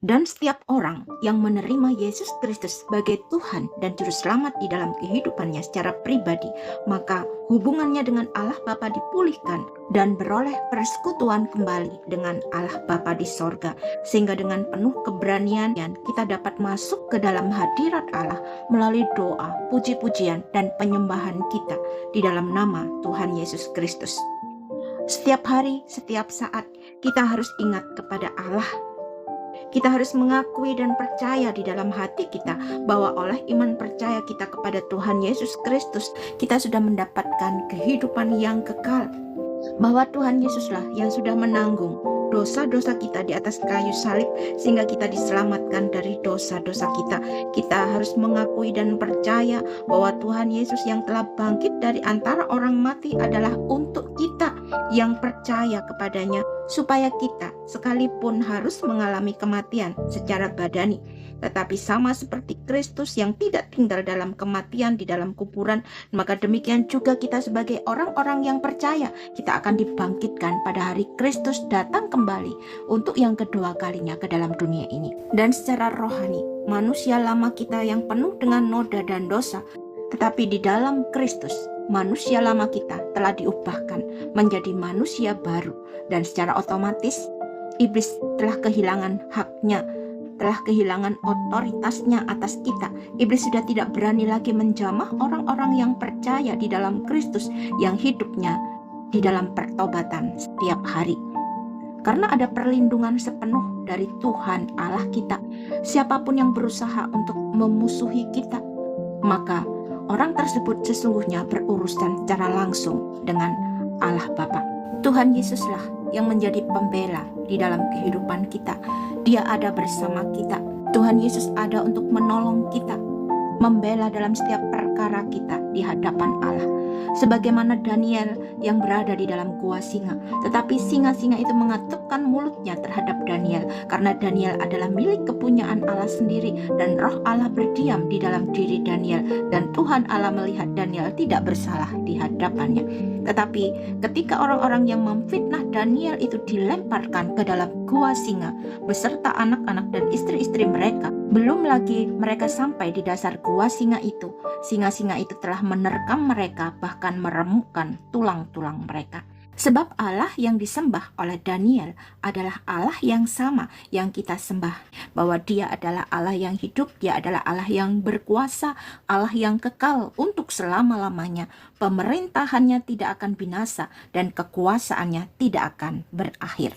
Dan setiap orang yang menerima Yesus Kristus sebagai Tuhan dan Juru Selamat di dalam kehidupannya secara pribadi, maka hubungannya dengan Allah Bapa dipulihkan dan beroleh persekutuan kembali dengan Allah Bapa di sorga. Sehingga dengan penuh keberanian kita dapat masuk ke dalam hadirat Allah melalui doa, puji-pujian, dan penyembahan kita di dalam nama Tuhan Yesus Kristus. Setiap hari, setiap saat, kita harus ingat kepada Allah. Kita harus mengakui dan percaya di dalam hati kita bahwa oleh iman percaya kita kepada Tuhan Yesus Kristus, kita sudah mendapatkan kehidupan yang kekal. Bahwa Tuhan Yesuslah yang sudah menanggung dosa-dosa kita di atas kayu salib sehingga kita diselamatkan dari dosa-dosa kita. Kita harus mengakui dan percaya bahwa Tuhan Yesus yang telah bangkit dari antara orang mati adalah untuk kita yang percaya kepadanya, supaya kita sekalipun harus mengalami kematian secara badani, tetapi sama seperti Kristus yang tidak tinggal dalam kematian di dalam kuburan, maka demikian juga kita sebagai orang-orang yang percaya, kita akan dibangkitkan pada hari Kristus datang kembali untuk yang kedua kalinya ke dalam dunia ini. Dan secara rohani, manusia lama kita yang penuh dengan noda dan dosa, tetapi di dalam Kristus, manusia lama kita telah diubahkan menjadi manusia baru. Dan secara otomatis, iblis telah kehilangan haknya, telah kehilangan otoritasnya atas kita. Iblis sudah tidak berani lagi menjamah orang-orang yang percaya di dalam Kristus, yang hidupnya di dalam pertobatan setiap hari. Karena ada perlindungan sepenuh dari Tuhan Allah kita. Siapapun yang berusaha untuk memusuhi kita, maka orang tersebut sesungguhnya berurusan secara langsung dengan Allah Bapa. Tuhan Yesuslah yang menjadi pembela di dalam kehidupan kita. Dia ada bersama kita. Tuhan Yesus ada untuk menolong kita, membela dalam setiap perkara kita di hadapan Allah. Sebagaimana Daniel yang berada di dalam gua singa, tetapi singa-singa itu mengatupkan mulutnya terhadap Daniel, karena Daniel adalah milik kepunyaan Allah sendiri, dan roh Allah berdiam di dalam diri Daniel, dan Tuhan Allah melihat Daniel tidak bersalah di hadapannya. Tetapi ketika orang-orang yang memfitnah Daniel itu dilemparkan ke dalam gua singa beserta anak-anak dan istri-istri mereka, belum lagi mereka sampai di dasar gua singa itu, singa-singa itu telah menerkam mereka, bahkan meremukkan tulang-tulang mereka. Sebab Allah yang disembah oleh Daniel adalah Allah yang sama yang kita sembah, bahwa Dia adalah Allah yang hidup, Dia adalah Allah yang berkuasa, Allah yang kekal untuk selama-lamanya. Pemerintahannya tidak akan binasa dan kekuasaannya tidak akan berakhir.